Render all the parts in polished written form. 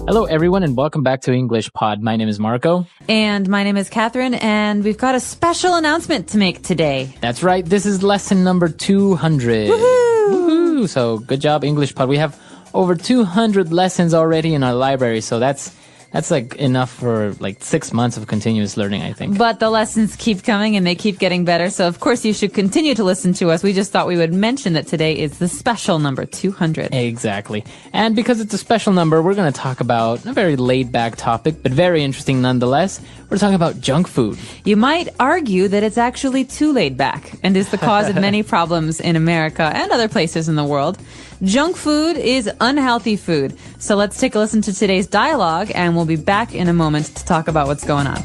Hello, everyone, and welcome back to English Pod. My name is Marco. And my name is Catherine, and we've got a special announcement to make today. That's right. This is lesson number 200. Woohoo! Woohoo! So, good job, English Pod. We have over 200 lessons already in our library, so that's like enough for like 6 months of continuous learning, I think. But the lessons keep coming and they keep getting better. So of course you should continue to listen to us. We just thought we would mention that today is the special number 200. Exactly. And because it's a special number, we're going to talk about a very laid-back topic, but very interesting nonetheless. We're talking about junk food. You might argue that it's actually too laid back and is the cause of many problems in America and other places in the world. Junk food is unhealthy food. So let's take a listen to today's dialogue, and we'll be back in a moment to talk about what's going on.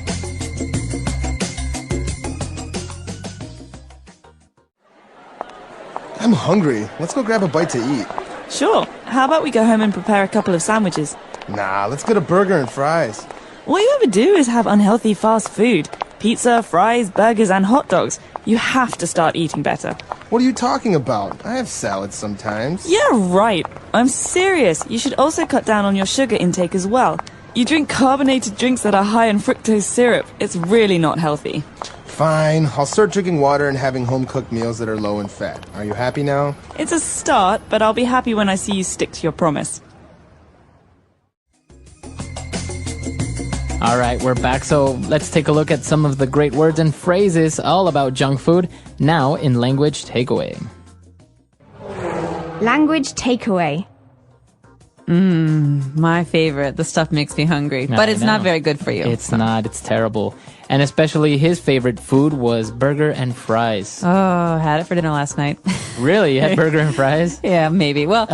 I'm hungry. Let's go grab a bite to eat. Sure. How about we go home and prepare a couple of sandwiches? Nah, let's get a burger and fries. All you ever do is have unhealthy fast food. Pizza, fries, burgers, and hot dogs. You have to start eating better. What are you talking about? I have salads sometimes. Yeah, right. I'm serious. You should also cut down on your sugar intake as well. You drink carbonated drinks that are high in fructose syrup. It's really not healthy. Fine. I'll start drinking water and having home-cooked meals that are low in fat. Are you happy now? It's a start, but I'll be happy when I see you stick to your promise. All right, we're back. So let's take a look at some of the great words and phrases all about junk food now in Language Takeaway. Language takeaway. My favorite. The stuff makes me hungry, but it's not very good for you. It's not. It's terrible. And especially his favorite food was burger and fries. Oh, had it for dinner last night. Really? You had burger and fries? Yeah, maybe. Well,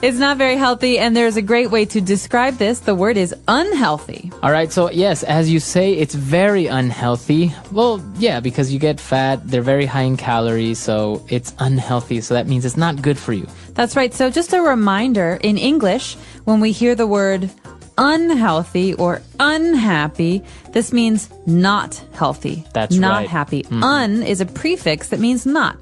it's not very healthy, and there's a great way to describe this. The word is unhealthy. All right, so yes, as you say, it's very unhealthy. Well, yeah, because you get fat, they're very high in calories, so it's unhealthy. So that means it's not good for you. That's right. So just a reminder, in English, when we hear the word unhealthy or unhappy, this means not healthy. That's not right. happy. Un is a prefix that means not.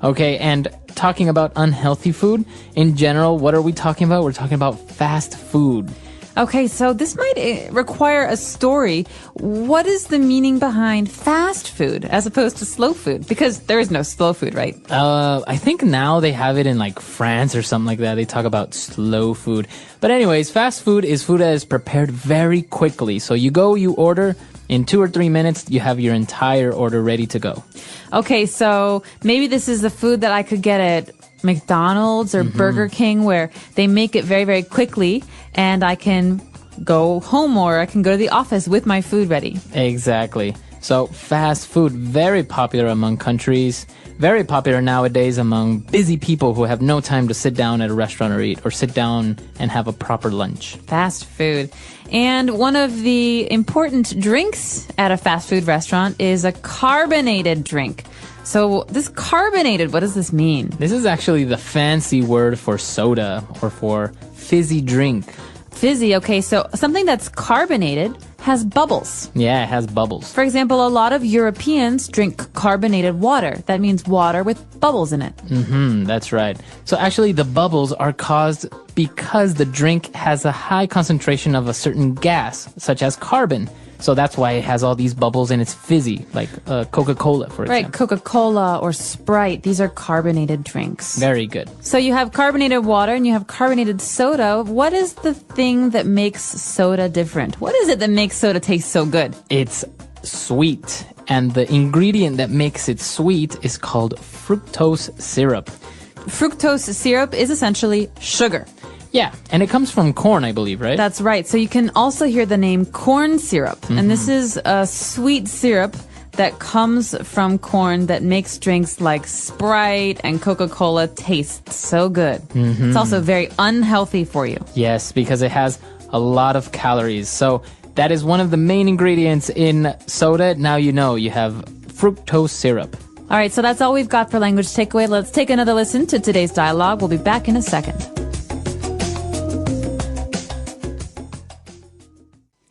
Okay, and talking about unhealthy food, in general, what are we talking about? We're talking about fast food. Okay, so this might require a story. What is the meaning behind fast food as opposed to slow food? Because there is no slow food, right? I think now they have it in like France or something like that. They talk about slow food. But anyways, fast food is food that is prepared very quickly. So you go, you order, in 2 or 3 minutes, you have your entire order ready to go. Okay, so maybe this is the food that I could get at McDonald's or Burger King, where they make it very, very quickly, and I can go home or I can go to the office with my food ready. Exactly. So fast food, very popular among countries, very popular nowadays among busy people who have no time to sit down at a restaurant or eat, or sit down and have a proper lunch. Fast food. And one of the important drinks at a fast food restaurant is a carbonated drink. So this carbonated, what does this mean? This is actually the fancy word for soda or for fizzy drink. Fizzy, okay, so something that's carbonated has bubbles. Yeah, it has bubbles. For example, a lot of Europeans drink carbonated water. That means water with bubbles in it. That's right. So actually the bubbles are caused because the drink has a high concentration of a certain gas, such as carbon. So that's why it has all these bubbles and it's fizzy, like Coca-Cola, for example. Right, Coca-Cola or Sprite, these are carbonated drinks. Very good. So you have carbonated water and you have carbonated soda. What is the thing that makes soda different? What is it that makes soda taste so good? It's sweet. And the ingredient that makes it sweet is called fructose syrup. Fructose syrup is essentially sugar. Yeah, and it comes from corn, I believe, right? That's right. So you can also hear the name corn syrup. And this is a sweet syrup that comes from corn that makes drinks like Sprite and Coca-Cola taste so good. It's also very unhealthy for you. Yes, because it has a lot of calories. So that is one of the main ingredients in soda. Now you know you have fructose syrup. All right, so that's all we've got for Language Takeaway. Let's take another listen to today's dialogue. We'll be back in a second.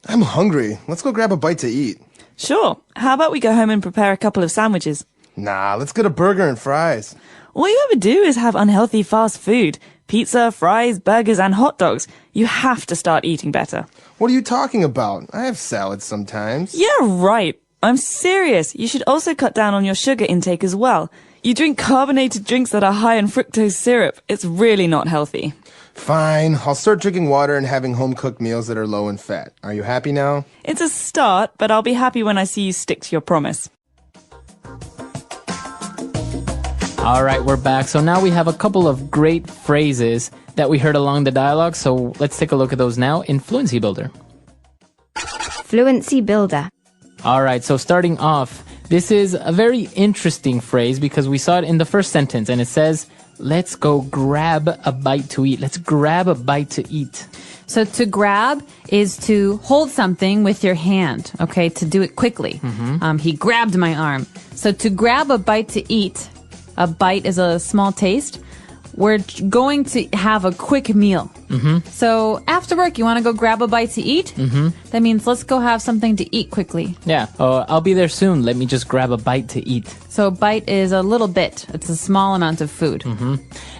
I'm hungry. Let's go grab a bite to eat. Sure. How about we go home and prepare a couple of sandwiches? Nah, let's get a burger and fries. All you ever do is have unhealthy fast food. Pizza, fries, burgers, and hot dogs. You have to start eating better. What are you talking about? I have salads sometimes. Yeah, right. I'm serious. You should also cut down on your sugar intake as well. You drink carbonated drinks that are high in fructose syrup. It's really not healthy. Fine, I'll start drinking water and having home-cooked meals that are low in fat. Are you happy now? It's a start, but I'll be happy when I see you stick to your promise. All right, we're back. So now we have a couple of great phrases that we heard along the dialogue. So let's take a look at those now in Fluency Builder. Fluency Builder. All right, so starting off, this is a very interesting phrase because we saw it in the first sentence and it says, let's go grab a bite to eat. Let's grab a bite to eat. So to grab is to hold something with your hand, okay, to do it quickly. He grabbed my arm. So to grab a bite to eat, a bite is a small taste. We're going to have a quick meal. So after work, you want to go grab a bite to eat? That means let's go have something to eat quickly. Yeah, I'll be there soon. Let me just grab a bite to eat. So a bite is a little bit. It's a small amount of food.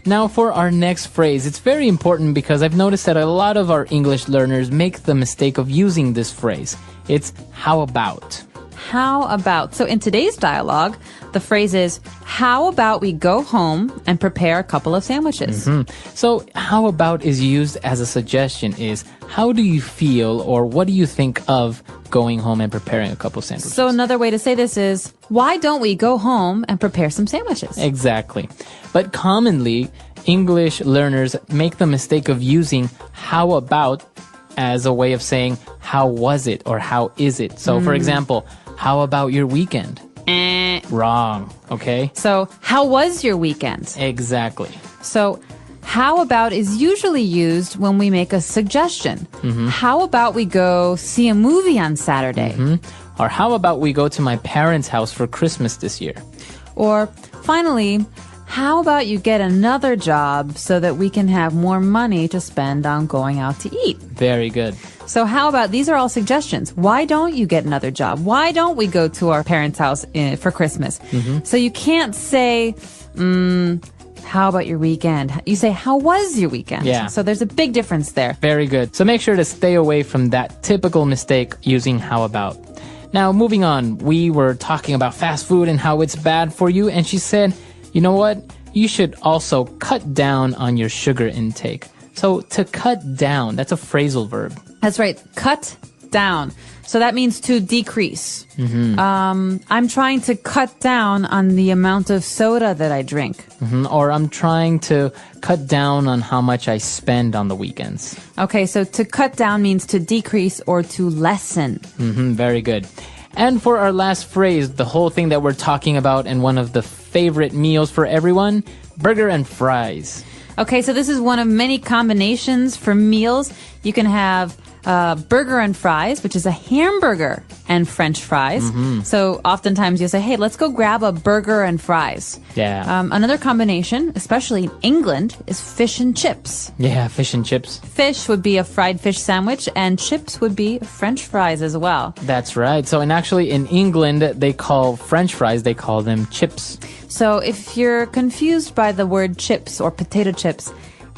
Now for our next phrase, it's very important because I've noticed that a lot of our English learners make the mistake of using this phrase. It's how about. How about? So in today's dialogue, the phrase is, how about we go home and prepare a couple of sandwiches? So how about is used as a suggestion is, how do you feel or what do you think of going home and preparing a couple sandwiches? So another way to say this is, why don't we go home and prepare some sandwiches? Exactly. But commonly, English learners make the mistake of using how about as a way of saying, how was it or how is it? So for example, how about your weekend? Wrong. Okay. So how was your weekend? Exactly. So how about is usually used when we make a suggestion. How about we go see a movie on Saturday? Or how about we go to my parents' house for Christmas this year? Or finally, how about you get another job so that we can have more money to spend on going out to eat? Very good. So how about, these are all suggestions. Why don't you get another job? Why don't we go to our parents' house for Christmas? So you can't say, how about your weekend? You say, how was your weekend? Yeah. So there's a big difference there. Very good. So make sure to stay away from that typical mistake using how about. Now, moving on, we were talking about fast food and how it's bad for you. And she said, you know what? You should also cut down on your sugar intake. So to cut down, that's a phrasal verb. That's right. Cut down. So that means to decrease. I'm trying to cut down on the amount of soda that I drink. Or I'm trying to cut down on how much I spend on the weekends. Okay, so to cut down means to decrease or to lessen. Very good. And for our last phrase, the whole thing that we're talking about and one of the favorite meals for everyone, burger and fries. Okay, so this is one of many combinations for meals. You can have burger and fries, which is a hamburger and French fries. So oftentimes you'll say, hey, let's go grab a burger and fries. Yeah. Another combination, especially in England, is fish and chips. Yeah, fish and chips. Fish would be a fried fish sandwich, and chips would be French fries as well. That's right. So, and actually in England, they call French fries, they call them chips. So if you're confused by the word chips or potato chips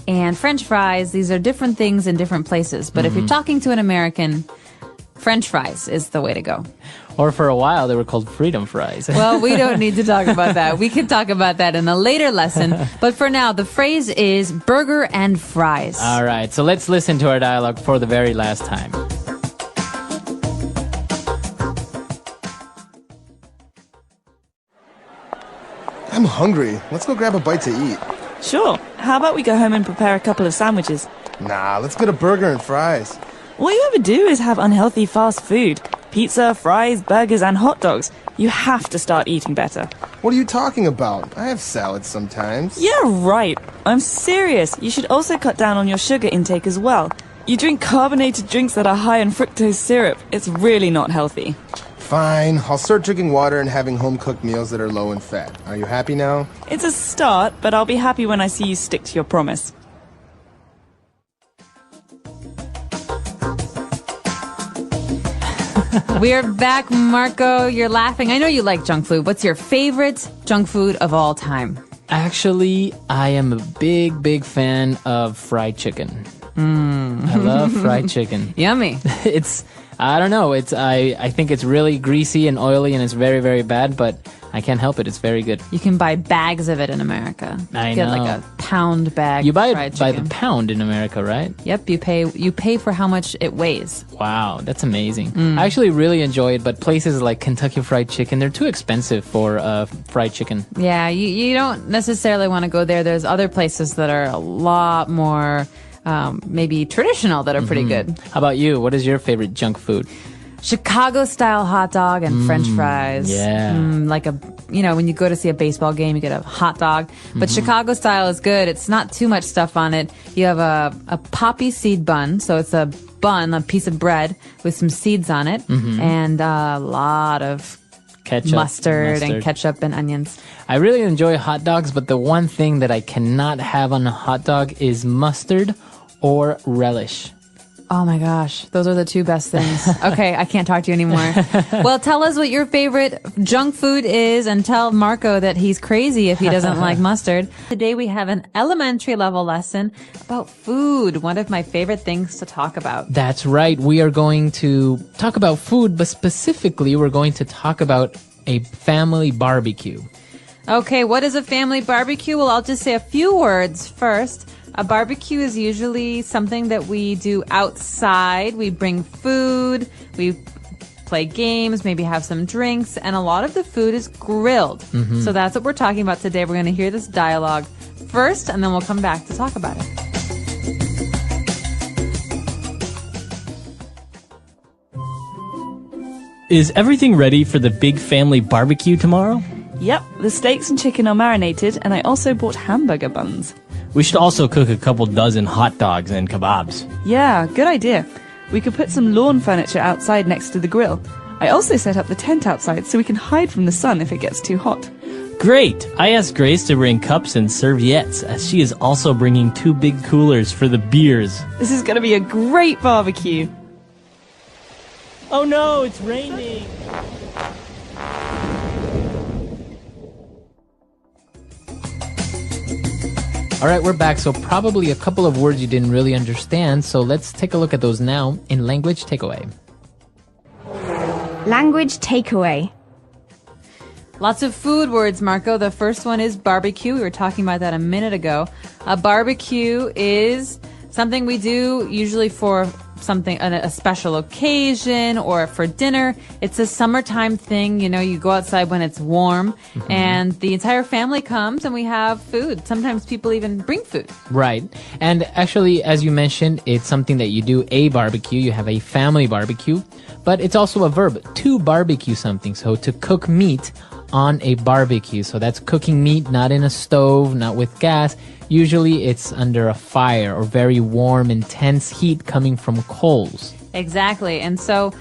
and French fries, these are different things in different places. But if you're talking to an American, French fries is the way to go. Or for a while, they were called freedom fries. Well, we don't need to talk about that. We can talk about that in a later lesson. But for now, the phrase is burger and fries. All right. So let's listen to our dialogue for the very last time. I'm hungry. Let's go grab a bite to eat. Sure. How about we go home and prepare a couple of sandwiches? Nah, let's get a burger and fries. All you ever do is have unhealthy fast food. Pizza, fries, burgers, and hot dogs. You have to start eating better. What are you talking about? I have salads sometimes. Yeah, right. I'm serious. You should also cut down on your sugar intake as well. You drink carbonated drinks that are high in fructose syrup. It's really not healthy. Fine, I'll start drinking water and having home-cooked meals that are low in fat. Are you happy now? It's a start, but I'll be happy when I see you stick to your promise. We're back, Marco. You're laughing. I know you like junk food. What's your favorite junk food of all time? Actually, I am a big fan of fried chicken. I love fried chicken. Yummy. I don't know. I think it's really greasy and oily and it's very, very bad, but I can't help it. It's very good. You can buy bags of it in America. I Get know. like a pound bag. You buy of fried it by the chicken. pound in America, right? Yep, you pay for how much it weighs. Wow, that's amazing. I actually really enjoy it, but places like Kentucky Fried Chicken, they're too expensive for fried chicken. Yeah, you don't necessarily want to go there. There's other places that are a lot more maybe traditional that are pretty good. How about you? What is your favorite junk food? Chicago style hot dog and French fries. yeah. Like when you go to see a baseball game, you get a hot dog. But Chicago style is good. It's not too much stuff on it. You have a poppy seed bun. So it's a bun, a piece of bread with some seeds on it and a lot of Ketchup, mustard and ketchup and onions. I really enjoy hot dogs, but the one thing that I cannot have on a hot dog is mustard or relish. Oh my gosh, those are the two best things. Okay, I can't talk to you anymore. Well, tell us what your favorite junk food is and tell Marco that he's crazy if he doesn't like mustard. Today we have an elementary level lesson about food, one of my favorite things to talk about. That's right. We are going to talk about food, but specifically we're going to talk about a family barbecue. Okay, what is a family barbecue? Well, I'll just say a few words first. A barbecue is usually something that we do outside. We bring food, we play games, maybe have some drinks, and a lot of the food is grilled. So that's what we're talking about today. We're going to hear this dialogue first, and then we'll come back to talk about it. Is everything ready for the big family barbecue tomorrow? Yep, the steaks and chicken are marinated, and I also bought hamburger buns. We should also cook a couple dozen hot dogs and kebabs. Yeah, good idea. We could put some lawn furniture outside next to the grill. I also set up the tent outside so we can hide from the sun if it gets too hot. Great! I asked Grace to bring cups and serviettes, as she is also bringing 2 big coolers for the beers. This is going to be a great barbecue. Oh no, it's raining! All right, we're back. So probably a couple of words you didn't really understand. So let's take a look at those now in language takeaway. Language takeaway. Lots of food words, Marco. The first one is barbecue. We were talking about that a minute ago. A barbecue is something we do usually for a special occasion or for dinner. It's a summertime thing. You know, you go outside when it's warm and the entire family comes and we have food. Sometimes people even bring food. Right. And actually, as you mentioned, it's something that you do a barbecue. You have a family barbecue, but it's also a verb to barbecue something. So to cook meat on a barbecue. So that's cooking meat, not in a stove, not with gas. Usually it's under a fire or very warm, intense heat coming from coals. Exactly. And so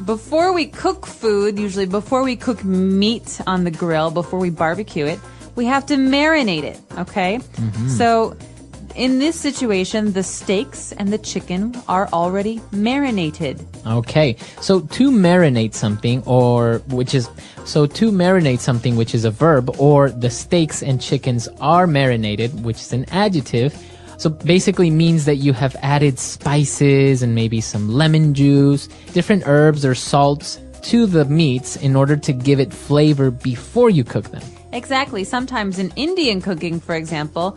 before we cook food, usually before we cook meat on the grill, before we barbecue it, we have to marinate it. Okay? So in this situation, the steaks and the chicken are already marinated. Okay. So to marinate something which is a verb, or the steaks and chickens are marinated, which is an adjective. So basically means that you have added spices and maybe some lemon juice, different herbs or salts to the meats in order to give it flavor before you cook them. Exactly. Sometimes in Indian cooking, for example,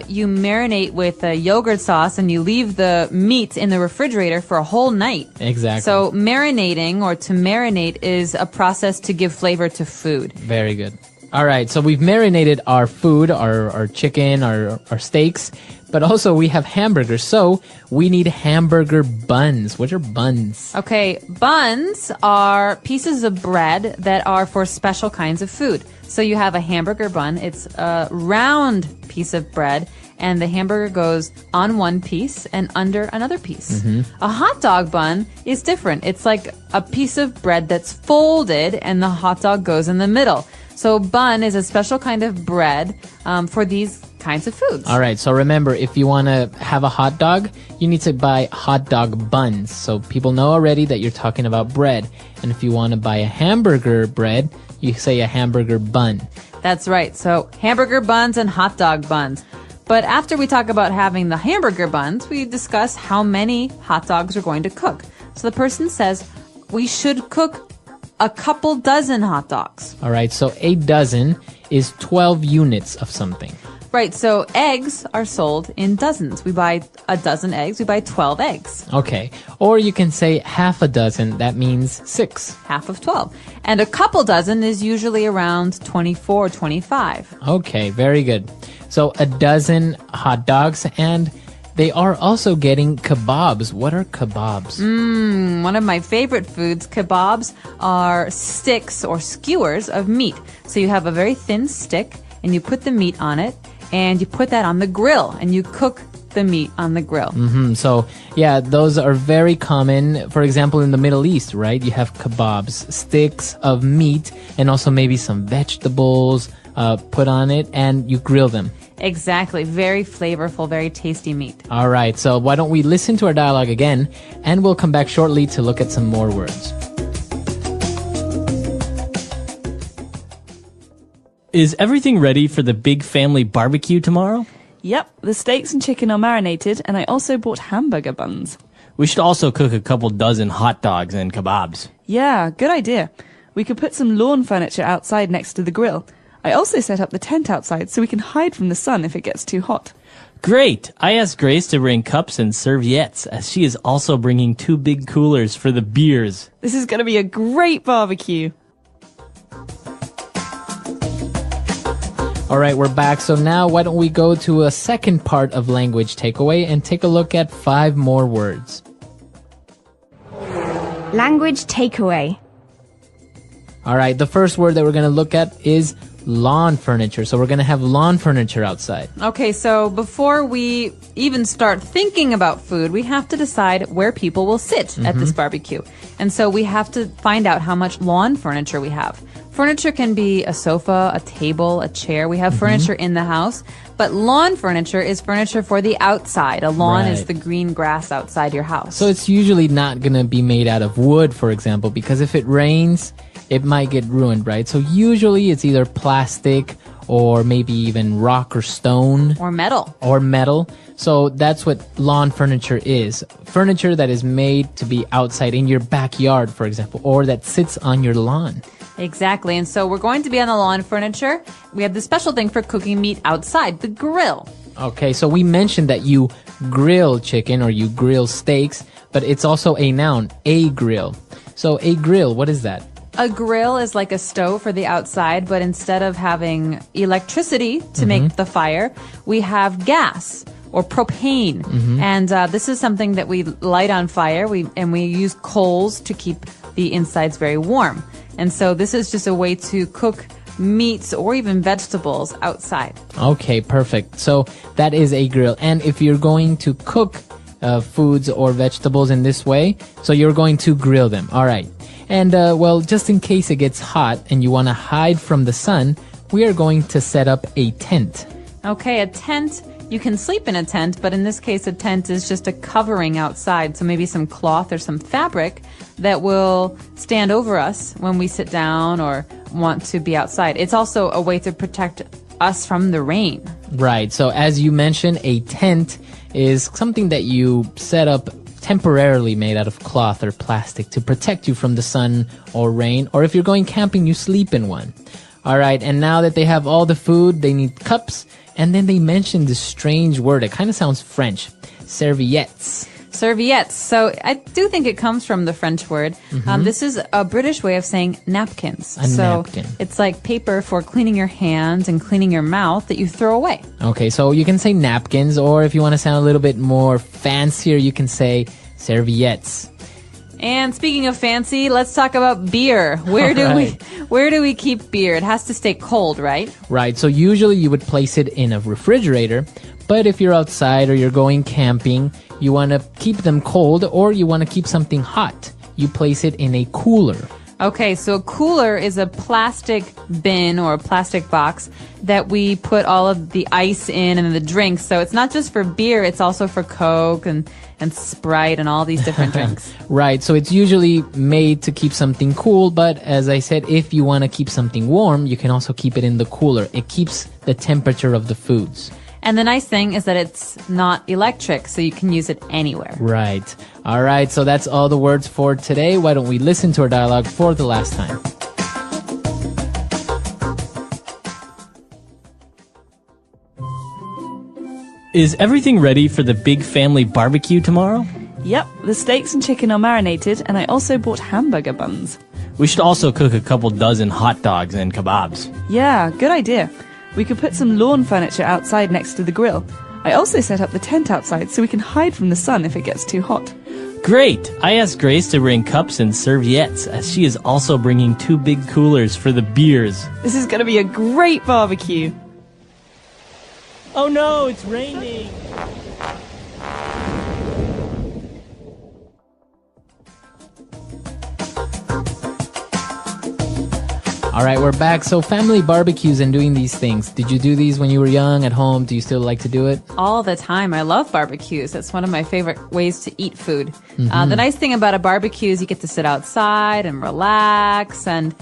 you marinate with a yogurt sauce and you leave the meat in the refrigerator for a whole night. Exactly. So marinating or to marinate is a process to give flavor to food. Very good. All right. So we've marinated our food, our chicken, our steaks, but also we have hamburgers. So we need hamburger buns. What are buns? Okay. Buns are pieces of bread that are for special kinds of food. So you have a hamburger bun. It's a round piece of bread, and the hamburger goes on one piece and under another piece. A hot dog bun is different. It's like a piece of bread that's folded, and the hot dog goes in the middle. So bun is a special kind of bread for these kinds of foods. All right. So remember, if you want to have a hot dog, you need to buy hot dog buns. So people know already that you're talking about bread. And if you want to buy a hamburger bread, you say a hamburger bun. That's right. So hamburger buns and hot dog buns. But after we talk about having the hamburger buns, we discuss how many hot dogs we're going to cook. So the person says we should cook a couple dozen hot dogs. All right, so a dozen is 12 units of something. Right, so eggs are sold in dozens. We buy a dozen eggs, we buy 12 eggs. Okay, or you can say half a dozen, that means 6. Half of 12. And a couple dozen is usually around 24, 25. Okay, very good. So a dozen hot dogs, and they are also getting kebabs. What are kebabs? One of my favorite foods, kebabs, are sticks or skewers of meat. So you have a very thin stick, and you put the meat on it, and you put that on the grill, and you cook the meat on the grill. So, yeah, those are very common. For example, in the Middle East, right? You have kebabs, sticks of meat, and also maybe some vegetables put on it, and you grill them. Exactly. Very flavorful, very tasty meat. All right, so why don't we listen to our dialogue again, and we'll come back shortly to look at some more words. Is everything ready for the big family barbecue tomorrow? Yep, the steaks and chicken are marinated, and I also bought hamburger buns. We should also cook a couple dozen hot dogs and kebabs. Yeah, good idea. We could put some lawn furniture outside next to the grill. I also set up the tent outside so we can hide from the sun if it gets too hot. Great! I asked Grace to bring cups and serviettes, as she is also bringing 2 big coolers for the beers. This is going to be a great barbecue. All right, we're back. So now why don't we go to a second part of language takeaway and take a look at 5 more words. Language takeaway. All right, the first word that we're going to look at is lawn furniture. So we're going to have lawn furniture outside. Okay, so before we even start thinking about food, we have to decide where people will sit at this barbecue. And so we have to find out how much lawn furniture we have. Furniture can be a sofa, a table, a chair. We have furniture in the house, but lawn furniture is furniture for the outside. A lawn is Right. the green grass outside your house. So it's usually not going to be made out of wood, for example, because if it rains, it might get ruined, right? So usually it's either plastic or maybe even rock or stone. or metal. Or metal. So that's what lawn furniture is. Furniture that is made to be outside in your backyard, for example, or that sits on your lawn. Exactly. And so we're going to be on the lawn furniture. We have the special thing for cooking meat outside, the grill. Okay, so we mentioned that you grill chicken or you grill steaks, but it's also a noun, a grill. So a grill, what is that? A grill is like a stove for the outside, but instead of having electricity to make the fire, we have gas or propane. And this is something that we light on fire. We use coals to keep the insides very warm. And so this is just a way to cook meats or even vegetables outside. Okay, perfect. So that is a grill. And if you're going to cook foods or vegetables in this way, so you're going to grill them. All right. And, well, just in case it gets hot and you want to hide from the sun, we are going to set up a tent. Okay, a tent. You can sleep in a tent, but in this case, a tent is just a covering outside. So maybe some cloth or some fabric that will stand over us when we sit down or want to be outside. It's also a way to protect us from the rain. Right. So as you mentioned, a tent is something that you set up temporarily made out of cloth or plastic to protect you from the sun or rain. Or if you're going camping, you sleep in one. All right. And now that they have all the food, they need cups. And then they mentioned this strange word. It kind of sounds French. Serviettes. Serviettes. So I do think it comes from the French word. This is a British way of saying napkins. A napkin. It's like paper for cleaning your hands and cleaning your mouth that you throw away. Okay, so you can say napkins, or if you want to sound a little bit more fancier, you can say serviettes. And speaking of fancy, let's talk about beer. Where do we keep beer? It has to stay cold, right? Right, so usually you would place it in a refrigerator, but if you're outside or you're going camping, you want to keep them cold or you want to keep something hot. You place it in a cooler. Okay, so a cooler is a plastic bin or a plastic box that we put all of the ice in and the drinks. So it's not just for beer, it's also for Coke and Sprite and all these different drinks. Right, so it's usually made to keep something cool, but as I said, if you want to keep something warm, you can also keep it in the cooler. It keeps the temperature of the foods. And the nice thing is that it's not electric, so you can use it anywhere. Right. All right, so that's all the words for today. Why don't we listen to our dialogue for the last time? Is everything ready for the big family barbecue tomorrow? Yep, the steaks and chicken are marinated, and I also bought hamburger buns. We should also cook a couple dozen hot dogs and kebabs. Yeah, good idea. We could put some lawn furniture outside next to the grill. I also set up the tent outside so we can hide from the sun if it gets too hot. Great! I asked Grace to bring cups and serviettes, as she is also bringing 2 big coolers for the beers. This is going to be a great barbecue. Oh no, it's raining! All right, we're back. So family barbecues and doing these things. Did you do these when you were young at home? Do you still like to do it? All the time. I love barbecues. That's one of my favorite ways to eat food. The nice thing about a barbecue is you get to sit outside and relax, and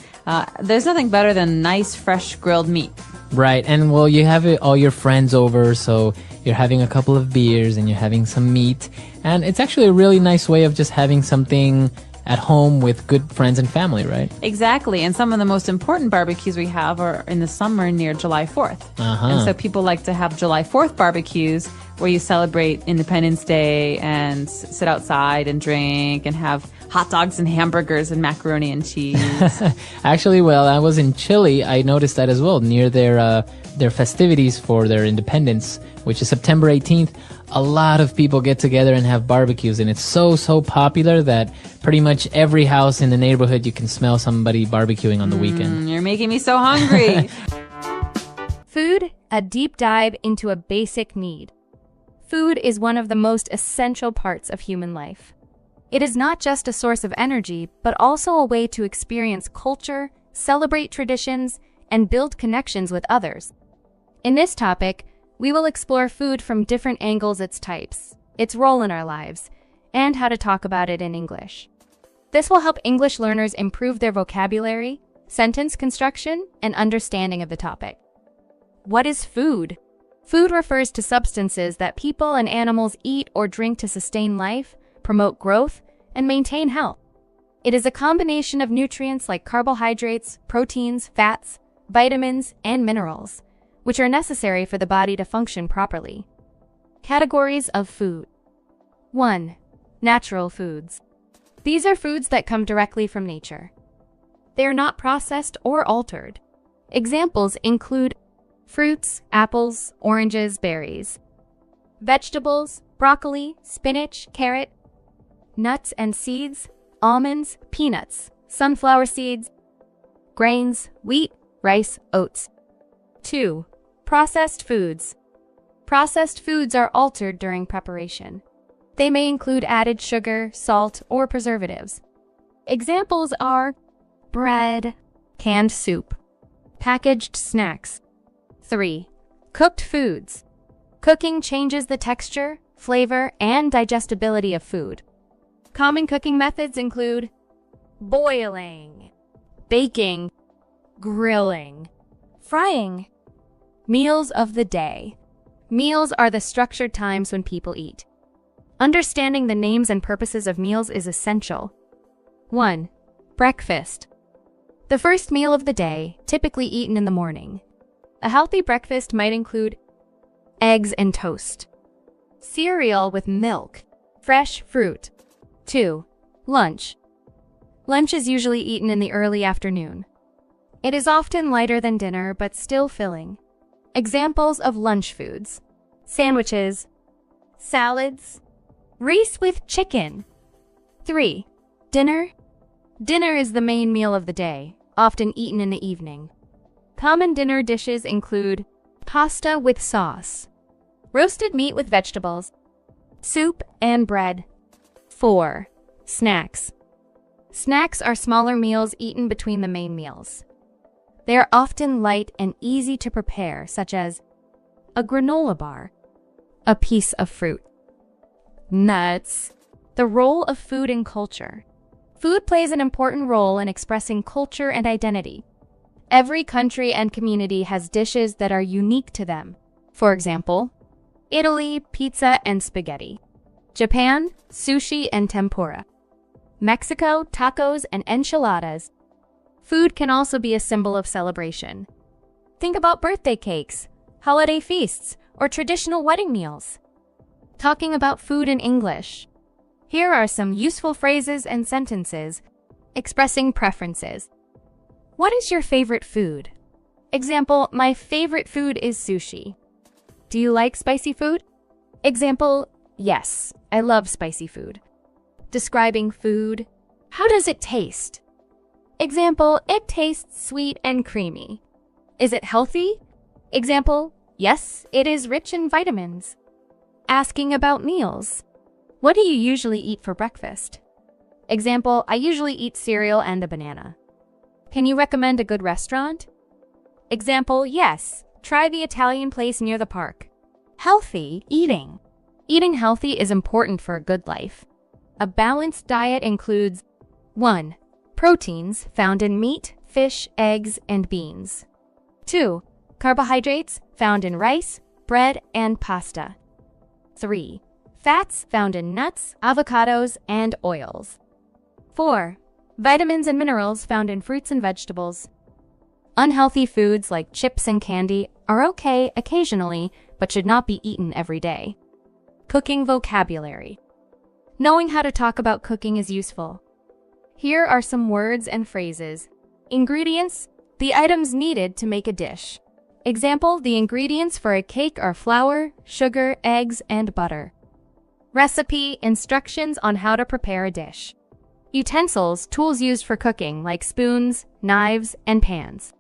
there's nothing better than nice, fresh grilled meat. Right, and well, you have all your friends over, so you're having a couple of beers and you're having some meat, and it's actually a really nice way of just having something at home with good friends and family, right? Exactly, and some of the most important barbecues we have are in the summer near July 4th. And so people like to have July 4th barbecues where you celebrate Independence Day and sit outside and drink and have hot dogs and hamburgers and macaroni and cheese. Actually, well, I was in Chile. I noticed that as well. Near their festivities for their independence, which is September 18th, a lot of people get together and have barbecues, and it's so popular that pretty much every house in the neighborhood you can smell somebody barbecuing on the weekend. You're making me so hungry. Food, a deep dive into a basic need. Food is one of the most essential parts of human life. It is not just a source of energy, but also a way to experience culture, celebrate traditions, and build connections with others. In this topic, we will explore food from different angles, its types, its role in our lives, and how to talk about it in English. This will help English learners improve their vocabulary, sentence construction, and understanding of the topic. What is food? Food refers to substances that people and animals eat or drink to sustain life, promote growth, and maintain health. It is a combination of nutrients like carbohydrates, proteins, fats, vitamins, and minerals, which are necessary for the body to function properly. Categories of food. 1. Natural foods. These are foods that come directly from nature. They are not processed or altered. Examples include fruits, apples, oranges, berries. Vegetables, broccoli, spinach, carrot. Nuts and seeds, almonds, peanuts, sunflower seeds. Grains, wheat, rice, oats. 2. Processed foods. Processed foods are altered during preparation. They may include added sugar, salt, or preservatives. Examples are bread, canned soup, packaged snacks. 3. Cooked foods. Cooking changes the texture, flavor, and digestibility of food. Common cooking methods include boiling, baking, grilling, frying. Meals of the day. Meals are the structured times when people eat. Understanding the names and purposes of meals is essential. 1. Breakfast. The first meal of the day, typically eaten in the morning. A healthy breakfast might include eggs and toast, cereal with milk, fresh fruit. 2. Lunch. Lunch is usually eaten in the early afternoon. It is often lighter than dinner, but still filling. Examples of lunch foods: sandwiches, salads, rice with chicken. 3. Dinner. Dinner is the main meal of the day, often eaten in the evening. Common dinner dishes include pasta with sauce, roasted meat with vegetables, soup and bread. 4. Snacks. Snacks are smaller meals eaten between the main meals. They are often light and easy to prepare, such as a granola bar, a piece of fruit. Nuts. The role of food in culture. Food plays an important role in expressing culture and identity. Every country and community has dishes that are unique to them. For example, Italy, pizza and spaghetti. Japan, sushi and tempura. Mexico, tacos and enchiladas. Food can also be a symbol of celebration. Think about birthday cakes, holiday feasts, or traditional wedding meals. Talking about food in English. Here are some useful phrases and sentences expressing preferences. What is your favorite food? Example, my favorite food is sushi. Do you like spicy food? Example, yes, I love spicy food. Describing food. How does it taste? Example, it tastes sweet and creamy. Is it healthy? Example, yes, it is rich in vitamins. Asking about meals. What do you usually eat for breakfast? Example, I usually eat cereal and a banana. Can you recommend a good restaurant? Example, yes, try the Italian place near the park. Healthy eating. Eating healthy is important for a good life. A balanced diet includes 1. Proteins found in meat, fish, eggs, and beans. 2. Carbohydrates found in rice, bread, and pasta. 3. Fats found in nuts, avocados, and oils. 4. Vitamins and minerals found in fruits and vegetables. Unhealthy foods like chips and candy are okay occasionally, but should not be eaten every day. Cooking vocabulary. Knowing how to talk about cooking is useful. Here are some words and phrases. Ingredients, the items needed to make a dish. Example, the ingredients for a cake are flour, sugar, eggs, and butter. Recipe, instructions on how to prepare a dish. Utensils, tools used for cooking like spoons, knives, and pans.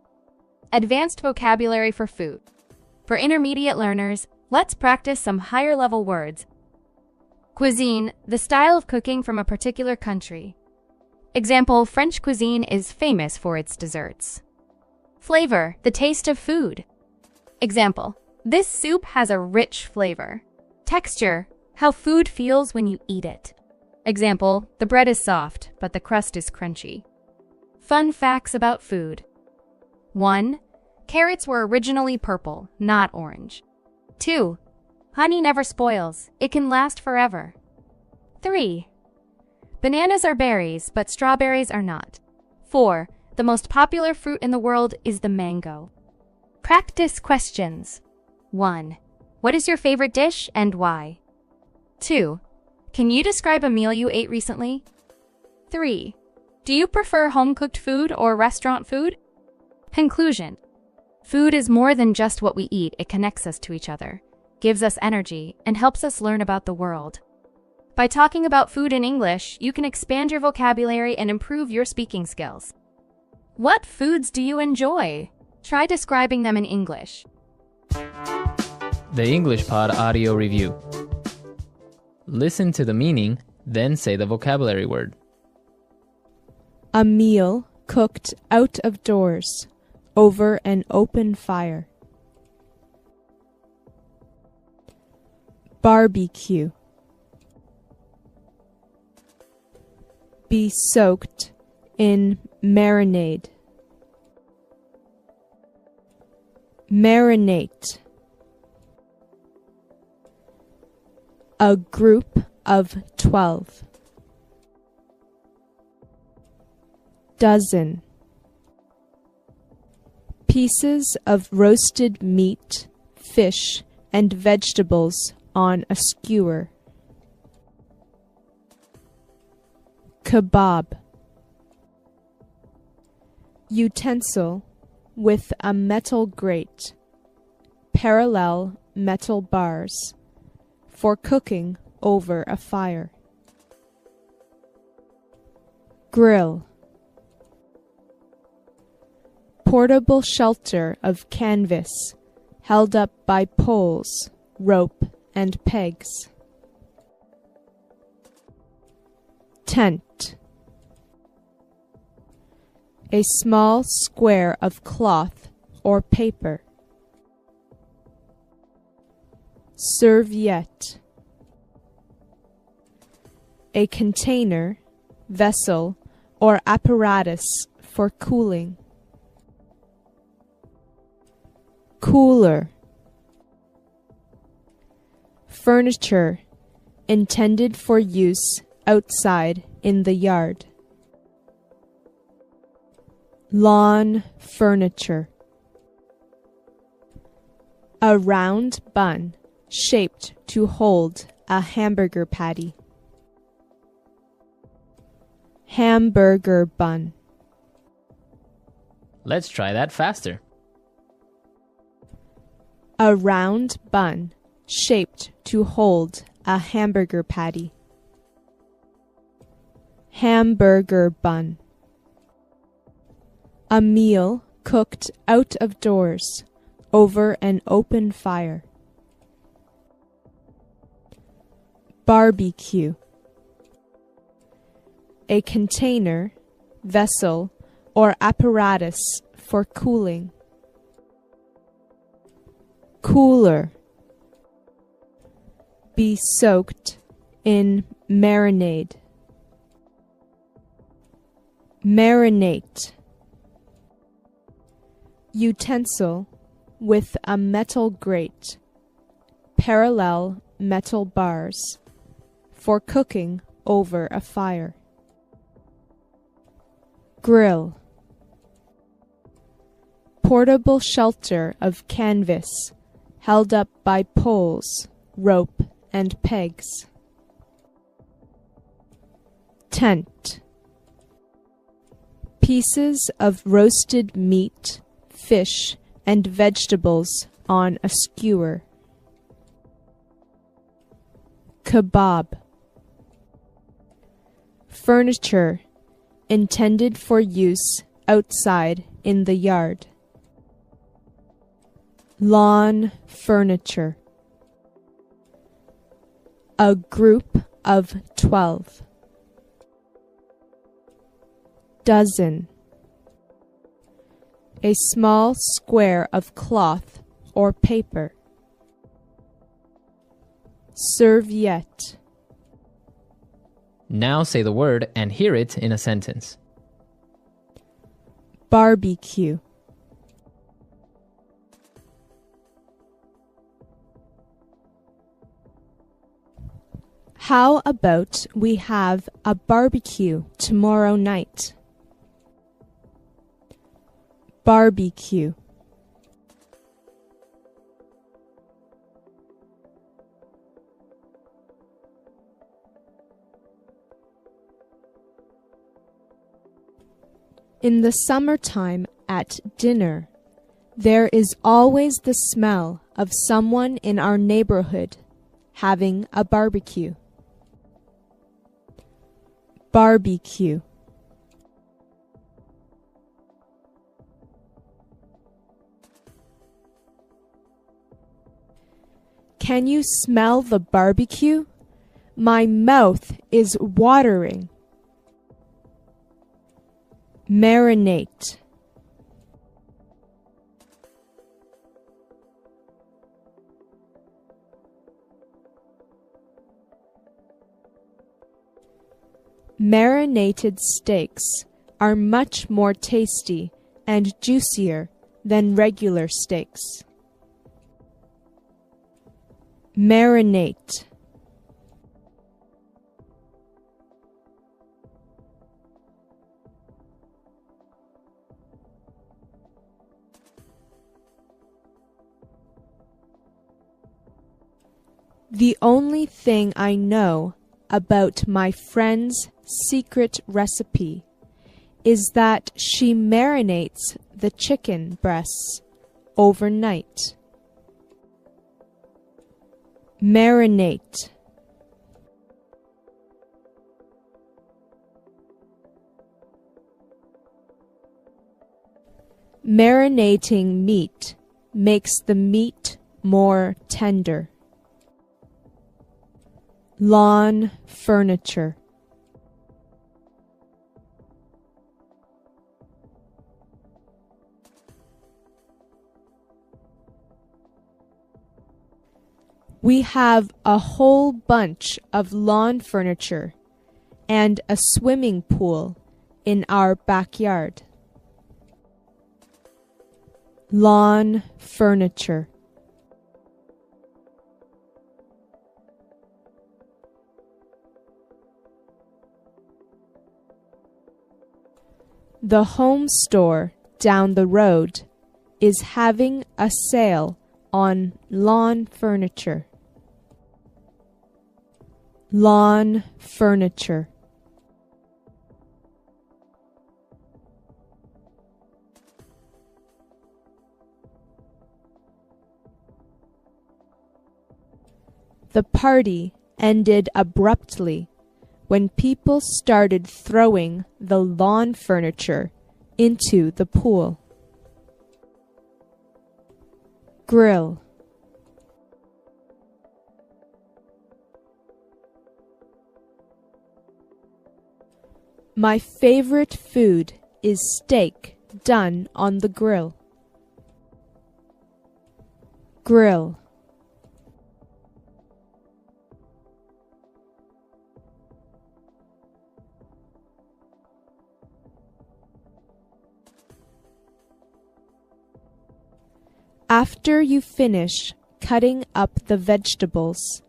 Advanced vocabulary for food. For intermediate learners, let's practice some higher-level words. Cuisine, the style of cooking from a particular country. Example, French cuisine is famous for its desserts. Flavor, the taste of food. Example, this soup has a rich flavor. Texture, how food feels when you eat it. Example, the bread is soft, but the crust is crunchy. Fun facts about food. 1. Carrots were originally purple, not orange. 2. Honey never spoils. It can last forever. 3. Bananas are berries, but strawberries are not. 4. The most popular fruit in the world is the mango. Practice questions. 1. What is your favorite dish and why? 2. Can you describe a meal you ate recently? 3. Do you prefer home-cooked food or restaurant food? Conclusion. Food is more than just what we eat. It connects us to each other, gives us energy, and helps us learn about the world. By talking about food in English, you can expand your vocabulary and improve your speaking skills. What foods do you enjoy? Try describing them in English. The English Pod Audio Review. Listen to the meaning, then say the vocabulary word. A meal cooked out of doors, over an open fire. Barbecue. Be soaked in marinade. Marinate. A group of 12. Dozen. Pieces of roasted meat, fish, and vegetables on a skewer. Kebab. Utensil with a metal grate. Parallel metal bars. For cooking over a fire. Grill. Portable shelter of canvas, held up by poles, rope, and pegs. Tent. A small square of cloth or paper. Serviette. A container, vessel, or apparatus for cooling. Cooler. Furniture intended for use outside in the yard. Lawn furniture. A round bun shaped to hold a hamburger patty. Hamburger bun. Let's try that faster. A round bun shaped to hold a hamburger patty. Hamburger bun. A meal cooked out of doors over an open fire. Barbecue. A container, vessel, or apparatus for cooling. Cooler. Be soaked in marinade. Marinate. Utensil with a metal grate, parallel metal bars, for cooking over a fire. Grill. Portable shelter of canvas, held up by poles, rope, and pegs. Tent. Pieces of roasted meat, fish, and vegetables on a skewer. Kebab. Furniture intended for use outside in the yard. Lawn furniture. A group of 12. Dozen. A small square of cloth or paper. Serviette. Now say the word and hear it in a sentence. Barbecue. How about we have a barbecue tomorrow night? Barbecue. In the summertime at dinner, there is always the smell of someone in our neighborhood having a barbecue. Barbecue. Can you smell the barbecue? My mouth is watering. Marinate. Marinated steaks are much more tasty and juicier than regular steaks. Marinate. The only thing I know about my friend's secret recipe is that she marinates the chicken breasts overnight. Marinate. Marinating meat makes the meat more tender. Lawn furniture. We have a whole bunch of lawn furniture and a swimming pool in our backyard. Lawn furniture. The home store down the road is having a sale on lawn furniture. Lawn furniture. The party ended abruptly when people started throwing the lawn furniture into the pool. Grill. My favorite food is steak done on the grill. Grill. After you finish cutting up the vegetables,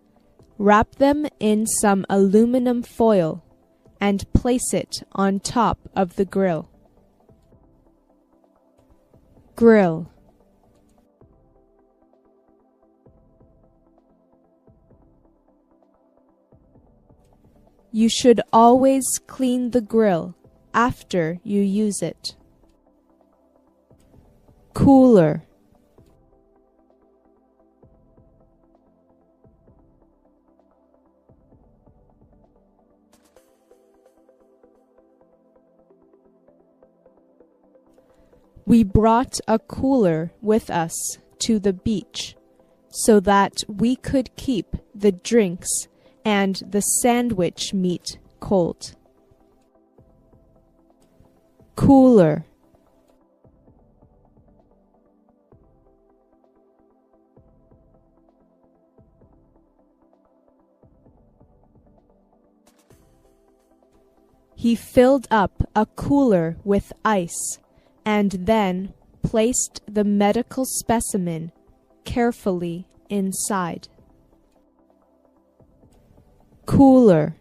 wrap them in some aluminum foil and place it on top of the grill. Grill. You should always clean the grill after you use it. Cooler. We brought a cooler with us to the beach so that we could keep the drinks and the sandwich meat cold. Cooler. He filled up a cooler with ice and then placed the medical specimen carefully inside. Cooler.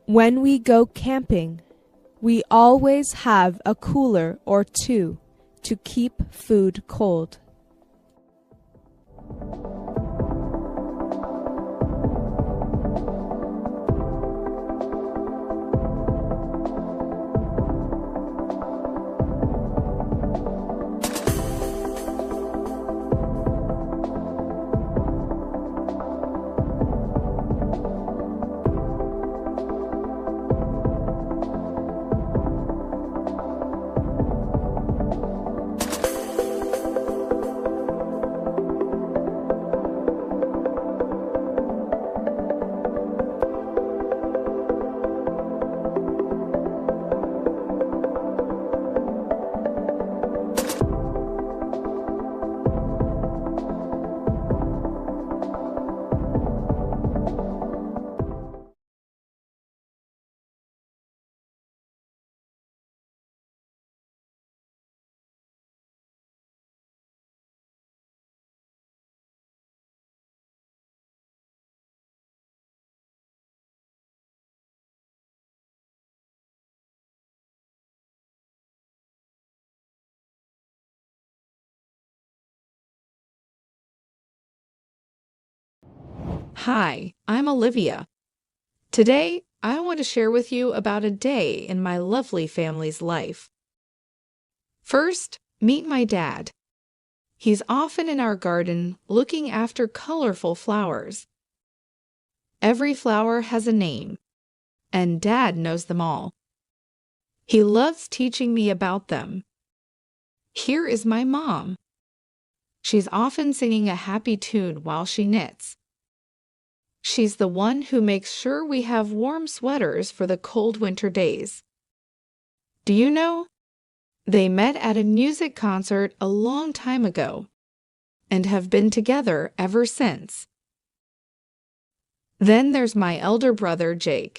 When we go camping, we always have a cooler or two to keep food cold. Hi, I'm Olivia. Today, I want to share with you about a day in my lovely family's life. First, meet my dad. He's often in our garden looking after colorful flowers. Every flower has a name, and Dad knows them all. He loves teaching me about them. Here is my mom. She's often singing a happy tune while she knits. She's the one who makes sure we have warm sweaters for the cold winter days. Do you know? They met at a music concert a long time ago and have been together ever since. Then there's my elder brother, Jake.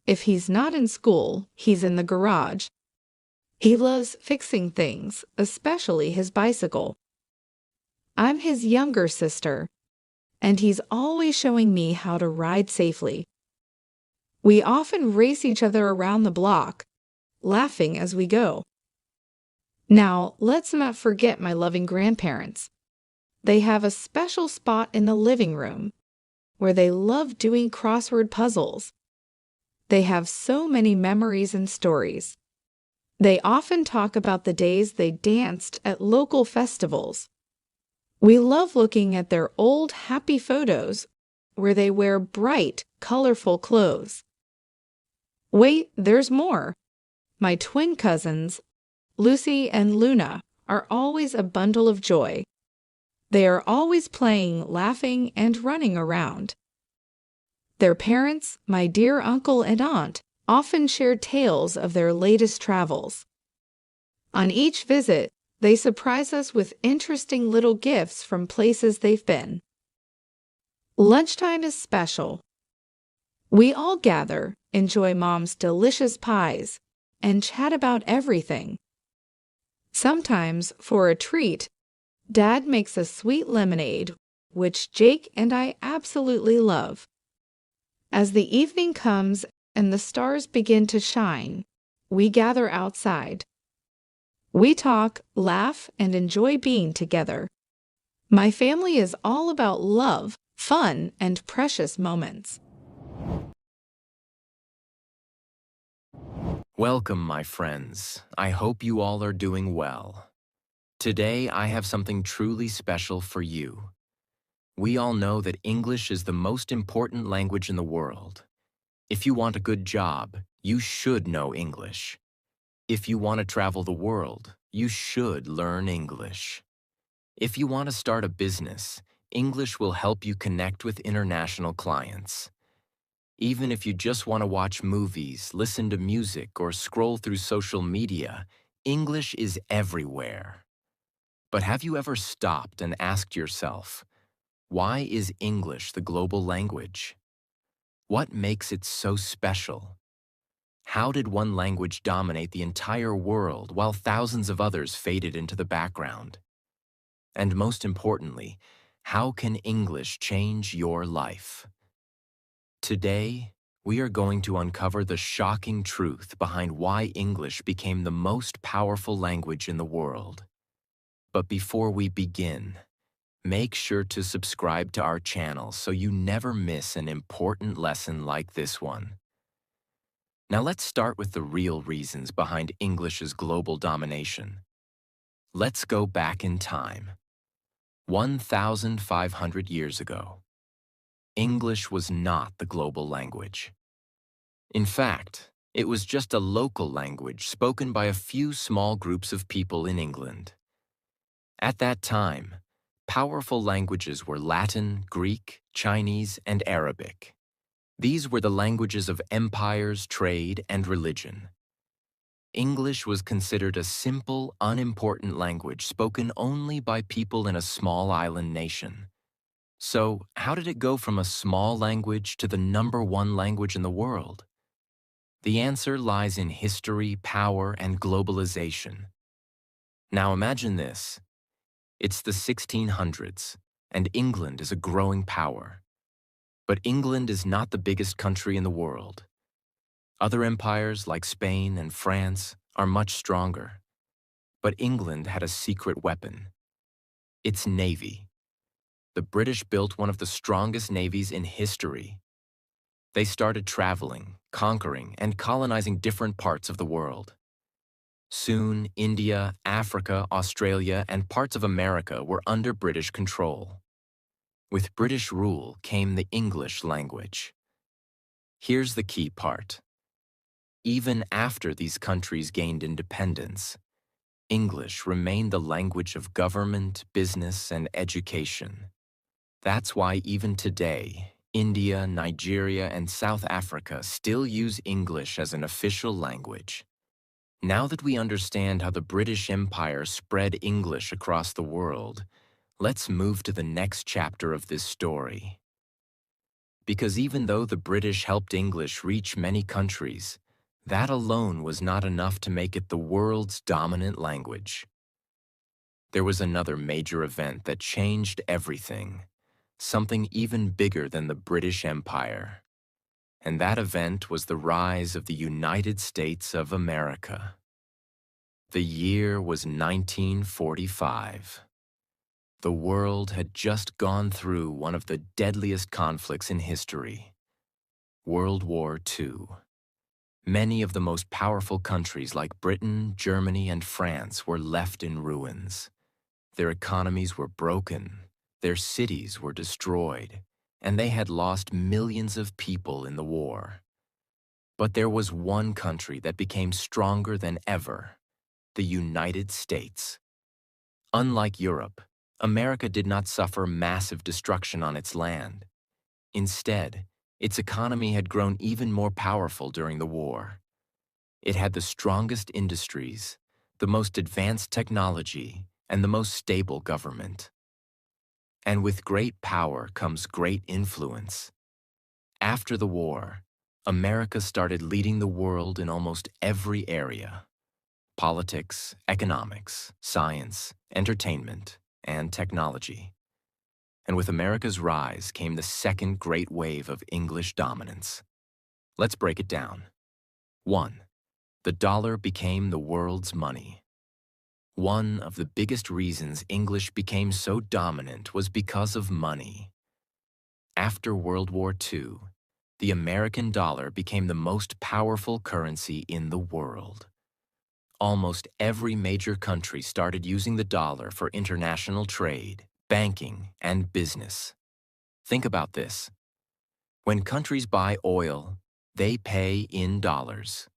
If he's not in school, he's in the garage. He loves fixing things, especially his bicycle. I'm his younger sister, and he's always showing me how to ride safely. We often race each other around the block, laughing as we go. Now, let's not forget my loving grandparents. They have a special spot in the living room where they love doing crossword puzzles. They have so many memories and stories. They often talk about the days they danced at local festivals. We love looking at their old happy photos where they wear bright, colorful clothes. Wait, there's more. My twin cousins, Lucy and Luna, are always a bundle of joy. They are always playing, laughing, and running around. Their parents, my dear uncle and aunt, often share tales of their latest travels. On each visit, they surprise us with interesting little gifts from places they've been. Lunchtime is special. We all gather, enjoy Mom's delicious pies, and chat about everything. Sometimes, for a treat, Dad makes a sweet lemonade, which Jake and I absolutely love. As the evening comes and the stars begin to shine, we gather outside. We talk, laugh, and enjoy being together. My family is all about love, fun, and precious moments. Welcome, my friends. I hope you all are doing well. Today, I have something truly special for you. We all know that English is the most important language in the world. If you want a good job, you should know English. If you want to travel the world, you should learn English. If you want to start a business, English will help you connect with international clients. Even if you just want to watch movies, listen to music, or scroll through social media, English is everywhere. But have you ever stopped and asked yourself, why is English the global language? What makes it so special? How did one language dominate the entire world while thousands of others faded into the background? And most importantly, how can English change your life? Today, we are going to uncover the shocking truth behind why English became the most powerful language in the world. But before we begin, make sure to subscribe to our channel so you never miss an important lesson like this one. Now let's start with the real reasons behind English's global domination. Let's go back in time. 1,500 years ago, English was not the global language. In fact, it was just a local language spoken by a few small groups of people in England. At that time, powerful languages were Latin, Greek, Chinese, and Arabic. These were the languages of empires, trade, and religion. English was considered a simple, unimportant language spoken only by people in a small island nation. So, how did it go from a small language to the #1 language in the world? The answer lies in history, power, and globalization. Now imagine this. It's the 1600s, and England is a growing power. But England is not the biggest country in the world. Other empires like Spain and France are much stronger. But England had a secret weapon. Its navy. The British built one of the strongest navies in history. They started traveling, conquering, and colonizing different parts of the world. Soon, India, Africa, Australia, and parts of America were under British control. With British rule came the English language. Here's the key part. Even after these countries gained independence, English remained the language of government, business, and education. That's why even today, India, Nigeria, and South Africa still use English as an official language. Now that we understand how the British Empire spread English across the world, let's move to the next chapter of this story. Because even though the British helped English reach many countries, that alone was not enough to make it the world's dominant language. There was another major event that changed everything, something even bigger than the British Empire. And that event was the rise of the United States of America. The year was 1945. The world had just gone through one of the deadliest conflicts in history, World War II. Many of the most powerful countries like Britain, Germany, and France were left in ruins. Their economies were broken, their cities were destroyed, and they had lost millions of people in the war. But there was one country that became stronger than ever, the United States. Unlike Europe, America did not suffer massive destruction on its land. Instead, its economy had grown even more powerful during the war. It had the strongest industries, the most advanced technology, and the most stable government. And with great power comes great influence. After the war, America started leading the world in almost every area: politics, economics, science, entertainment, and technology. And with America's rise came the second great wave of English dominance. Let's break it down. 1. The dollar became the world's money. One of the biggest reasons English became so dominant was because of money. After World War II, the American dollar became the most powerful currency in the world. Almost every major country started using the dollar for international trade, banking, and business. Think about this. When countries buy oil, they pay in dollars.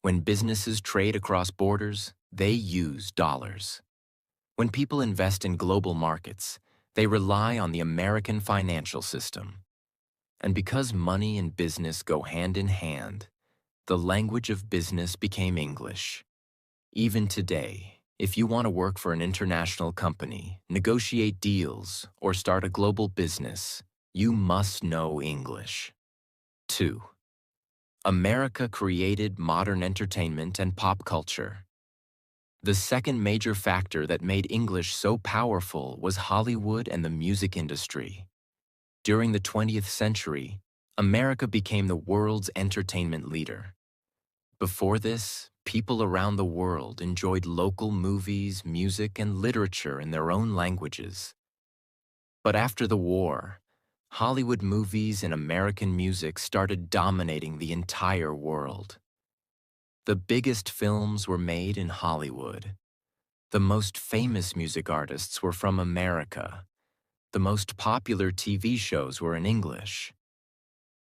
When businesses trade across borders, they use dollars. When people invest in global markets, they rely on the American financial system. And because money and business go hand in hand, the language of business became English. Even today, if you want to work for an international company, negotiate deals, or start a global business, you must know English. 2. America created modern entertainment and pop culture. The second major factor that made English so powerful was Hollywood and the music industry. During the 20th century, America became the world's entertainment leader. Before this, people around the world enjoyed local movies, music, and literature in their own languages. But after the war, Hollywood movies and American music started dominating the entire world. The biggest films were made in Hollywood. The most famous music artists were from America. The most popular TV shows were in English.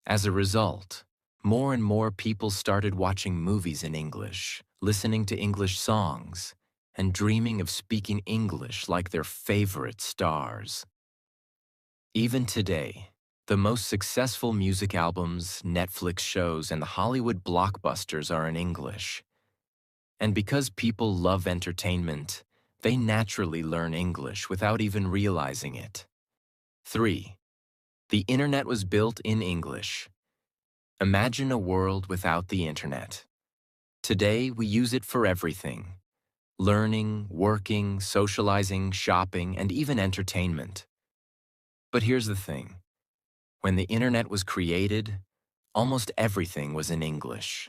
As a result, more and more people started watching movies in English, listening to English songs, and dreaming of speaking English like their favorite stars. Even today, the most successful music albums, Netflix shows, and the Hollywood blockbusters are in English. And because people love entertainment, they naturally learn English without even realizing it. 3. The internet was built in English. Imagine a world without the internet. Today, we use it for everything: learning, working, socializing, shopping, and even entertainment. But here's the thing. When the internet was created, almost everything was in English.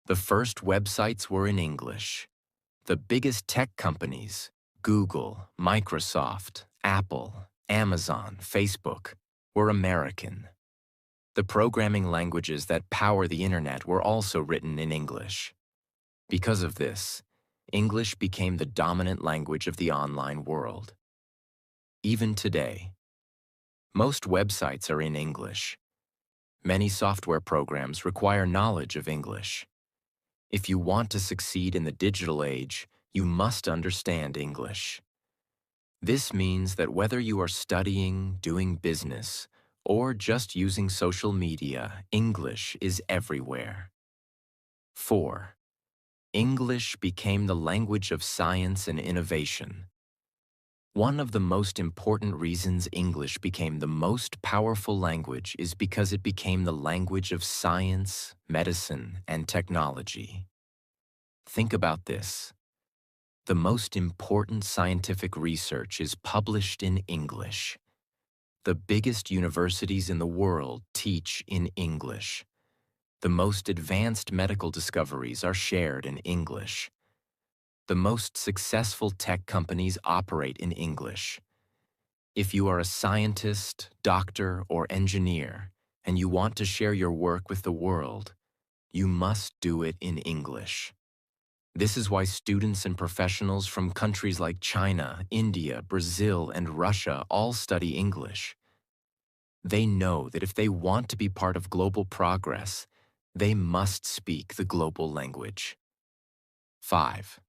The first websites were in English. The biggest tech companies, Google, Microsoft, Apple, Amazon, Facebook, were American. The programming languages that power the internet were also written in English. Because of this, English became the dominant language of the online world. Even today, most websites are in English. Many software programs require knowledge of English. If you want to succeed in the digital age, you must understand English. This means that whether you are studying, doing business, or just using social media, English is everywhere. 4. English became the language of science and innovation. One of the most important reasons English became the most powerful language is because it became the language of science, medicine, and technology. Think about this. The most important scientific research is published in English. The biggest universities in the world teach in English. The most advanced medical discoveries are shared in English. The most successful tech companies operate in English. If you are a scientist, doctor, or engineer, and you want to share your work with the world, you must do it in English. This is why students and professionals from countries like China, India, Brazil, and Russia all study English. They know that if they want to be part of global progress, they must speak the global language. 5.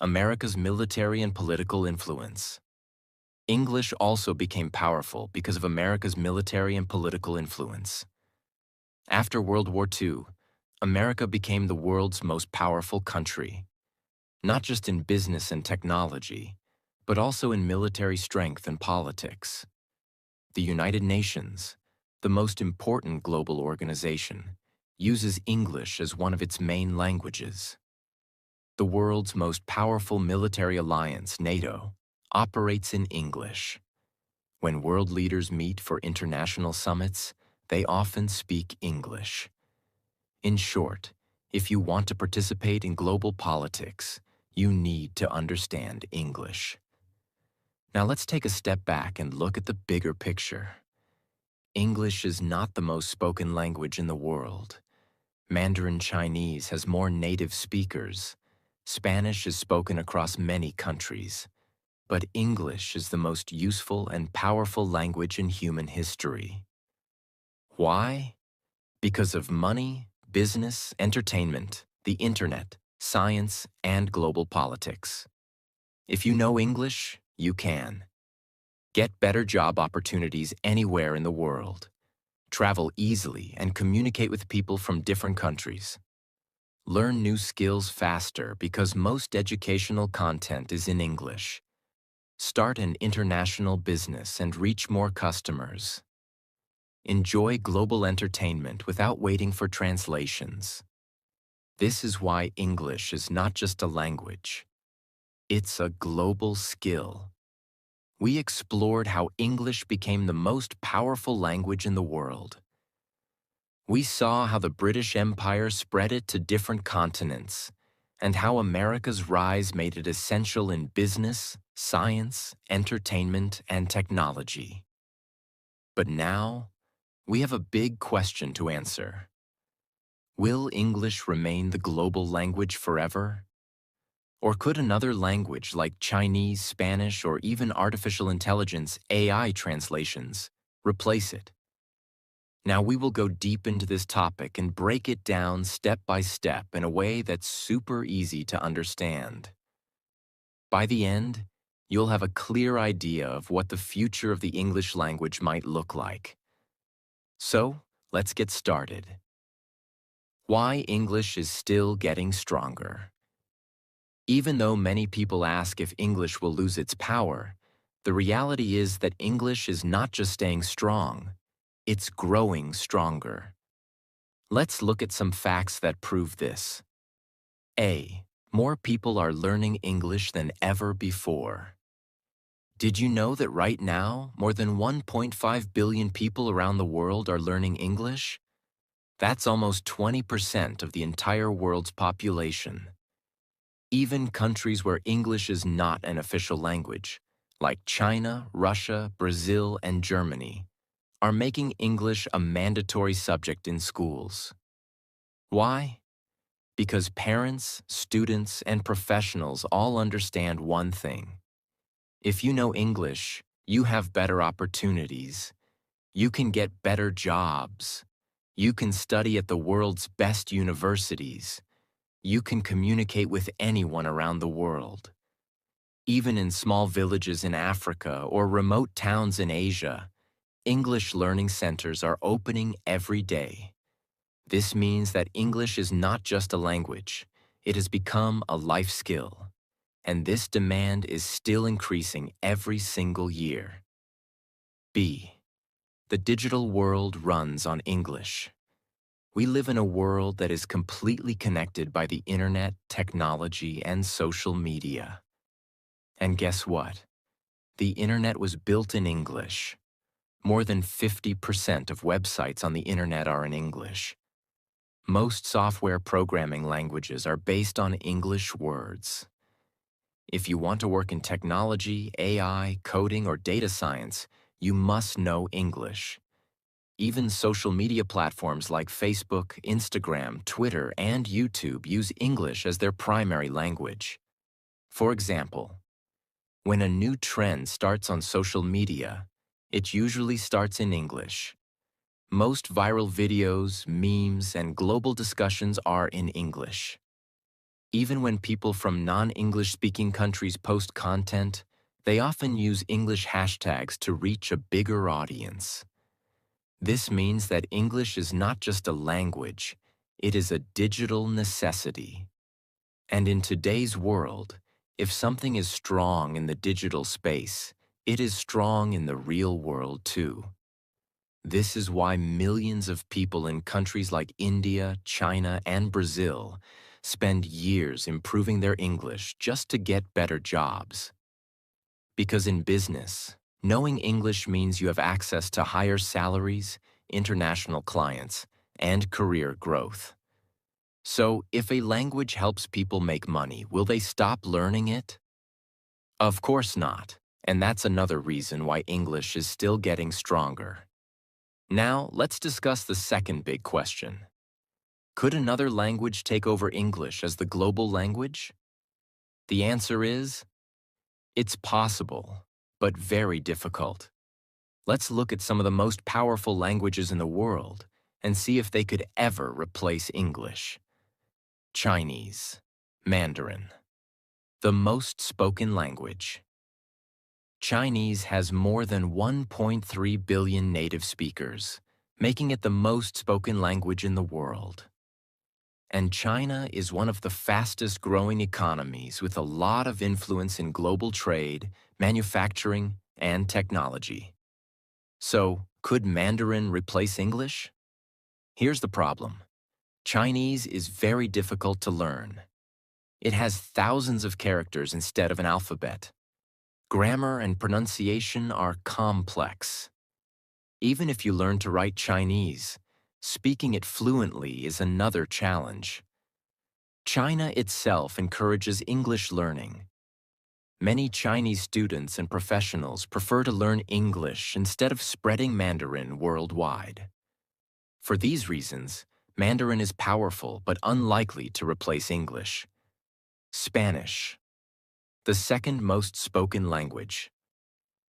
America's military and political influence. English also became powerful because of America's military and political influence. After World War II, America became the world's most powerful country, not just in business and technology, but also in military strength and politics. The United Nations, the most important global organization, uses English as one of its main languages. The world's most powerful military alliance, NATO, operates in English. When world leaders meet for international summits, they often speak English. In short, if you want to participate in global politics, you need to understand English. Now let's take a step back and look at the bigger picture. English is not the most spoken language in the world. Mandarin Chinese has more native speakers. Spanish is spoken across many countries. But English is the most useful and powerful language in human history. Why? Because of money, business, entertainment, the internet, science, and global politics. If you know English, you can get better job opportunities anywhere in the world, travel easily and communicate with people from different countries, learn new skills faster because most educational content is in English, start an international business and reach more customers, enjoy global entertainment without waiting for translations. This is why English is not just a language. It's a global skill. We explored how English became the most powerful language in the world. We saw how the British Empire spread it to different continents, and how America's rise made it essential in business, science, entertainment, and technology. But now, we have a big question to answer. Will English remain the global language forever? Or could another language like Chinese, Spanish, or even artificial intelligence AI translations replace it? Now we will go deep into this topic and break it down step by step in a way that's super easy to understand. By the end, you'll have a clear idea of what the future of the English language might look like. So, let's get started. Why English is still getting stronger. Even though many people ask if English will lose its power, the reality is that English is not just staying strong, it's growing stronger. Let's look at some facts that prove this. A. More people are learning English than ever before. Did you know that right now, more than 1.5 billion people around the world are learning English? That's almost 20% of the entire world's population. Even countries where English is not an official language, like China, Russia, Brazil, and Germany, are making English a mandatory subject in schools. Why? Because parents, students, and professionals all understand one thing. If you know English, you have better opportunities. You can get better jobs. You can study at the world's best universities. You can communicate with anyone around the world. Even in small villages in Africa or remote towns in Asia, English learning centers are opening every day. This means that English is not just a language, it has become a life skill, and this demand is still increasing every single year. B. The digital world runs on English. We live in a world that is completely connected by the internet, technology, and social media. And guess what? The internet was built in English. More than 50% of websites on the internet are in English. Most software programming languages are based on English words. If you want to work in technology, AI, coding, or data science, you must know English. Even social media platforms like Facebook, Instagram, Twitter, and YouTube use English as their primary language. For example, when a new trend starts on social media, it usually starts in English. Most viral videos, memes, and global discussions are in English. Even when people from non-English speaking countries post content, they often use English hashtags to reach a bigger audience. This means that English is not just a language, it is a digital necessity. And in today's world, if something is strong in the digital space, it is strong in the real world too. This is why millions of people in countries like India, China, and Brazil spend years improving their English just to get better jobs. Because in business, knowing English means you have access to higher salaries, international clients, and career growth. So, if a language helps people make money, will they stop learning it? Of course not, and that's another reason why English is still getting stronger. Now, let's discuss the second big question. Could another language take over English as the global language? The answer is, it's possible, but very difficult. Let's look at some of the most powerful languages in the world and see if they could ever replace English. Chinese, Mandarin, the most spoken language. Chinese has more than 1.3 billion native speakers, making it the most spoken language in the world. And China is one of the fastest growing economies with a lot of influence in global trade, manufacturing, and technology. So, could Mandarin replace English? Here's the problem. Chinese is very difficult to learn. It has thousands of characters instead of an alphabet. Grammar and pronunciation are complex. Even if you learn to write Chinese, speaking it fluently is another challenge. China itself encourages English learning. Many Chinese students and professionals prefer to learn English instead of spreading Mandarin worldwide. For these reasons, Mandarin is powerful but unlikely to replace English. Spanish, the second most spoken language.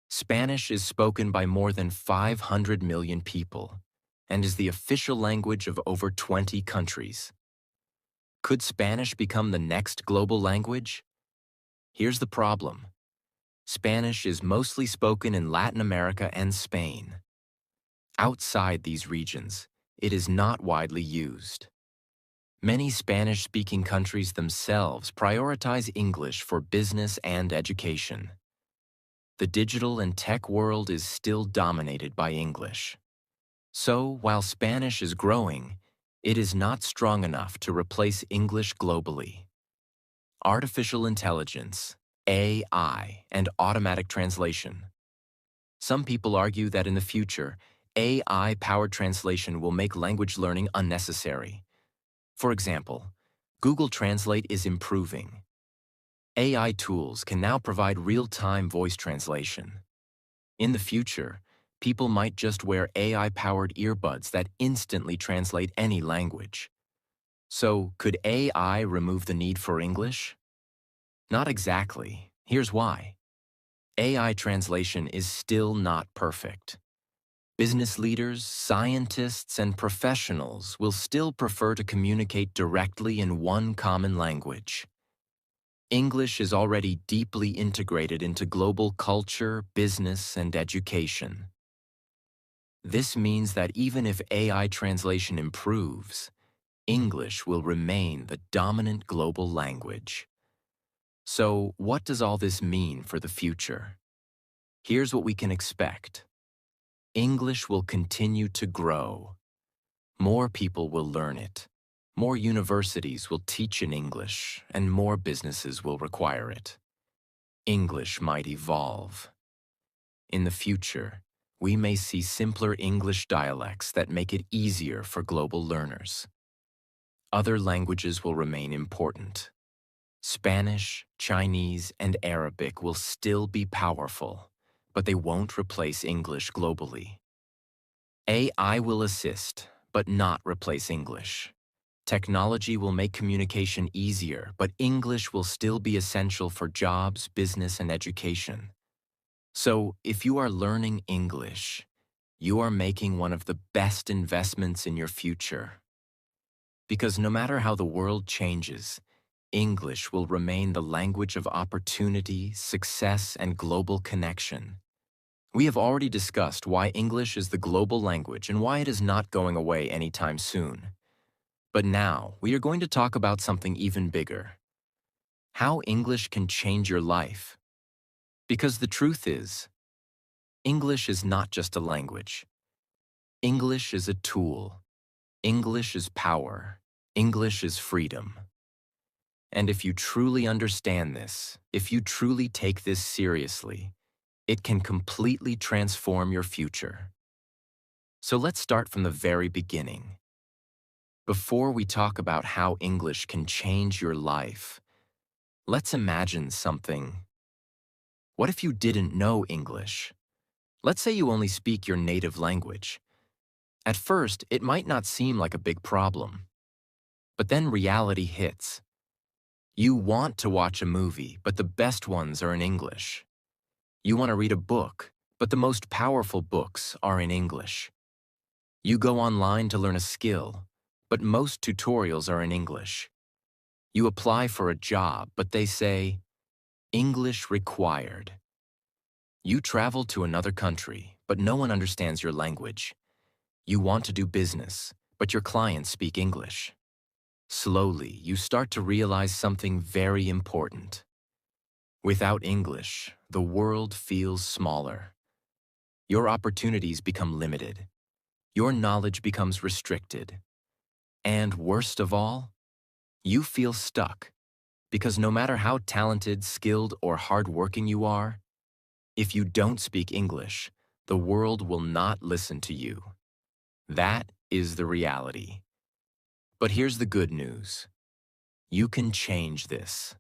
Spanish is spoken by more than 500 million people and is the official language of over 20 countries. Could Spanish become the next global language? Here's the problem. Spanish is mostly spoken in Latin America and Spain. Outside these regions, it is not widely used. Many Spanish-speaking countries themselves prioritize English for business and education. The digital and tech world is still dominated by English. So, while Spanish is growing, it is not strong enough to replace English globally. Artificial intelligence, AI, and automatic translation. Some people argue that in the future, AI-powered translation will make language learning unnecessary. For example, Google Translate is improving. AI tools can now provide real-time voice translation. In the future, people might just wear AI-powered earbuds that instantly translate any language. So, could AI remove the need for English? Not exactly. Here's why. AI translation is still not perfect. Business leaders, scientists, and professionals will still prefer to communicate directly in one common language. English is already deeply integrated into global culture, business, and education. This means that even if AI translation improves, English will remain the dominant global language. So, what does all this mean for the future? Here's what we can expect. English will continue to grow. More people will learn it. More universities will teach in English, and more businesses will require it. English might evolve. In the future, we may see simpler English dialects that make it easier for global learners. Other languages will remain important. Spanish, Chinese, and Arabic will still be powerful, but they won't replace English globally. AI will assist, but not replace English. Technology will make communication easier, but English will still be essential for jobs, business, and education. So, if you are learning English, you are making one of the best investments in your future. Because no matter how the world changes, English will remain the language of opportunity, success, and global connection. We have already discussed why English is the global language and why it is not going away anytime soon. But now, we are going to talk about something even bigger. How English can change your life. Because the truth is, English is not just a language. English is a tool. English is power. English is freedom. And if you truly understand this, if you truly take this seriously, it can completely transform your future. So let's start from the very beginning. Before we talk about how English can change your life, let's imagine something. What if you didn't know English? Let's say you only speak your native language. At first, it might not seem like a big problem. But then reality hits. You want to watch a movie, but the best ones are in English. You want to read a book, but the most powerful books are in English. You go online to learn a skill, but most tutorials are in English. You apply for a job, but they say, English required. You travel to another country, but no one understands your language. You want to do business, but your clients speak English. Slowly, you start to realize something very important. Without English, the world feels smaller. Your opportunities become limited. Your knowledge becomes restricted. And worst of all, you feel stuck. Because no matter how talented, skilled, or hardworking you are, if you don't speak English, the world will not listen to you. That is the reality. But here's the good news. You can change this.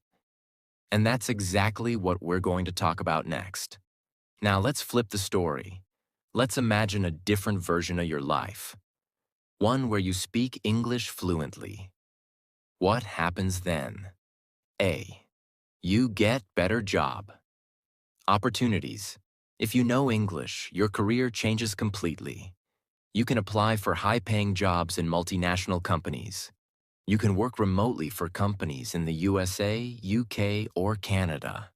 And that's exactly what we're going to talk about next. Now let's flip the story. Let's imagine a different version of your life. One where you speak English fluently. What happens then? A. You get better job. Opportunities. If you know English, your career changes completely. You can apply for high-paying jobs in multinational companies. You can work remotely for companies in the USA, UK, or Canada.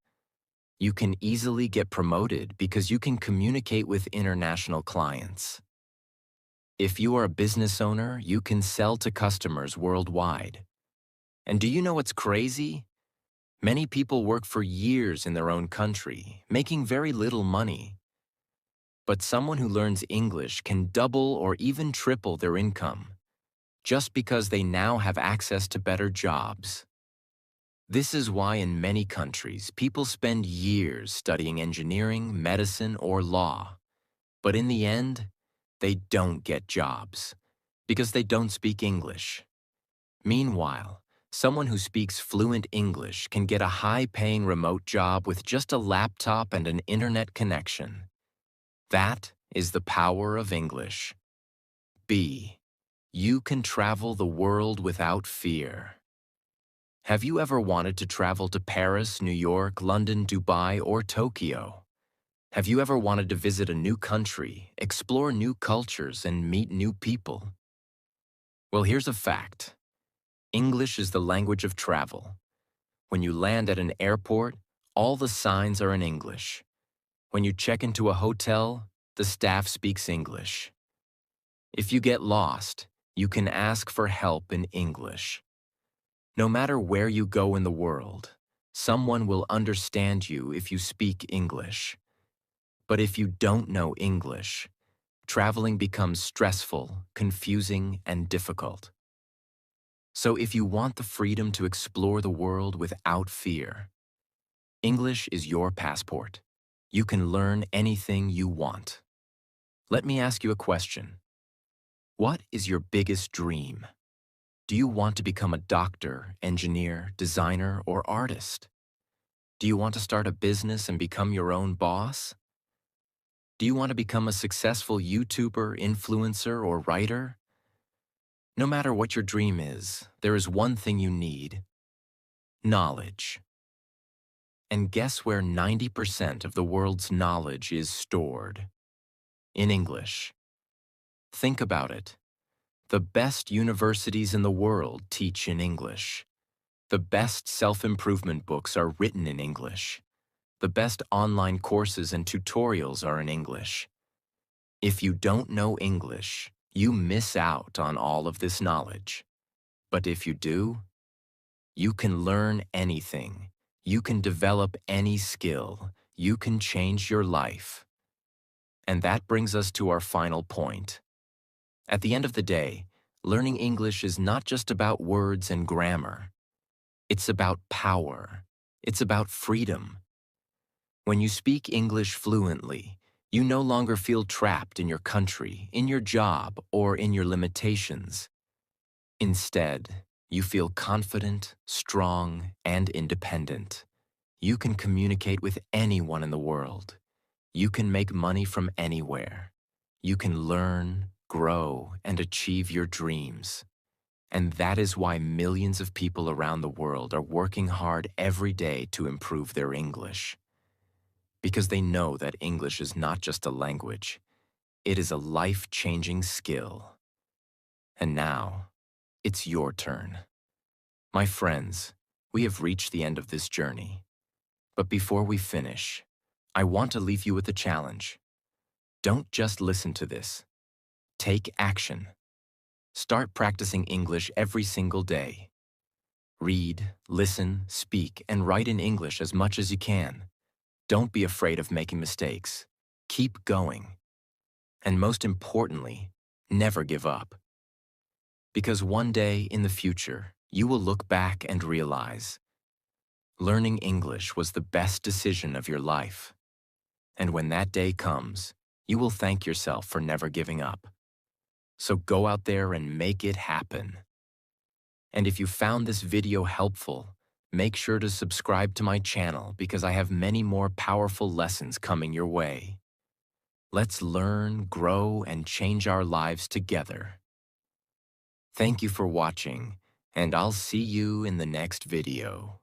You can easily get promoted because you can communicate with international clients. If you are a business owner, you can sell to customers worldwide. And do you know what's crazy? Many people work for years in their own country, making very little money. But someone who learns English can double or even triple their income, just because they now have access to better jobs. This is why in many countries, people spend years studying engineering, medicine, or law. But in the end, they don't get jobs, because they don't speak English. Meanwhile, someone who speaks fluent English can get a high-paying remote job with just a laptop and an internet connection. That is the power of English. B. You can travel the world without fear. Have you ever wanted to travel to Paris, New York, London, Dubai, or Tokyo? Have you ever wanted to visit a new country, explore new cultures, and meet new people? Well, here's a fact. English is the language of travel. When you land at an airport, all the signs are in English. When you check into a hotel, the staff speaks English. If you get lost, You can ask for help in English. No matter where you go in the world, someone will understand you if you speak English. But if you don't know English, traveling becomes stressful, confusing, and difficult. So if you want the freedom to explore the world without fear, English is your passport. You can learn anything you want. Let me ask you a question. What is your biggest dream? Do you want to become a doctor, engineer, designer, or artist? Do you want to start a business and become your own boss? Do you want to become a successful YouTuber, influencer, or writer? No matter what your dream is, there is one thing you need: knowledge. And guess where 90% of the world's knowledge is stored? In English. Think about it. The best universities in the world teach in English. The best self-improvement books are written in English. The best online courses and tutorials are in English. If you don't know English, you miss out on all of this knowledge. But if you do, you can learn anything. You can develop any skill. You can change your life. And that brings us to our final point. At the end of the day, learning English is not just about words and grammar. It's about power. It's about freedom. When you speak English fluently, you no longer feel trapped in your country, in your job, or in your limitations. Instead, you feel confident, strong, and independent. You can communicate with anyone in the world. You can make money from anywhere. You can learn, grow, and achieve your dreams. And that is why millions of people around the world are working hard every day to improve their English. Because they know that English is not just a language. It is a life-changing skill. And now, it's your turn. My friends, we have reached the end of this journey. But before we finish, I want to leave you with a challenge. Don't just listen to this. Take action. Start practicing English every single day. Read, listen, speak, and write in English as much as you can. Don't be afraid of making mistakes. Keep going. And most importantly, never give up. Because one day in the future, you will look back and realize, learning English was the best decision of your life. And when that day comes, you will thank yourself for never giving up. So go out there and make it happen. And if you found this video helpful, make sure to subscribe to my channel because I have many more powerful lessons coming your way. Let's learn, grow, and change our lives together. Thank you for watching, and I'll see you in the next video.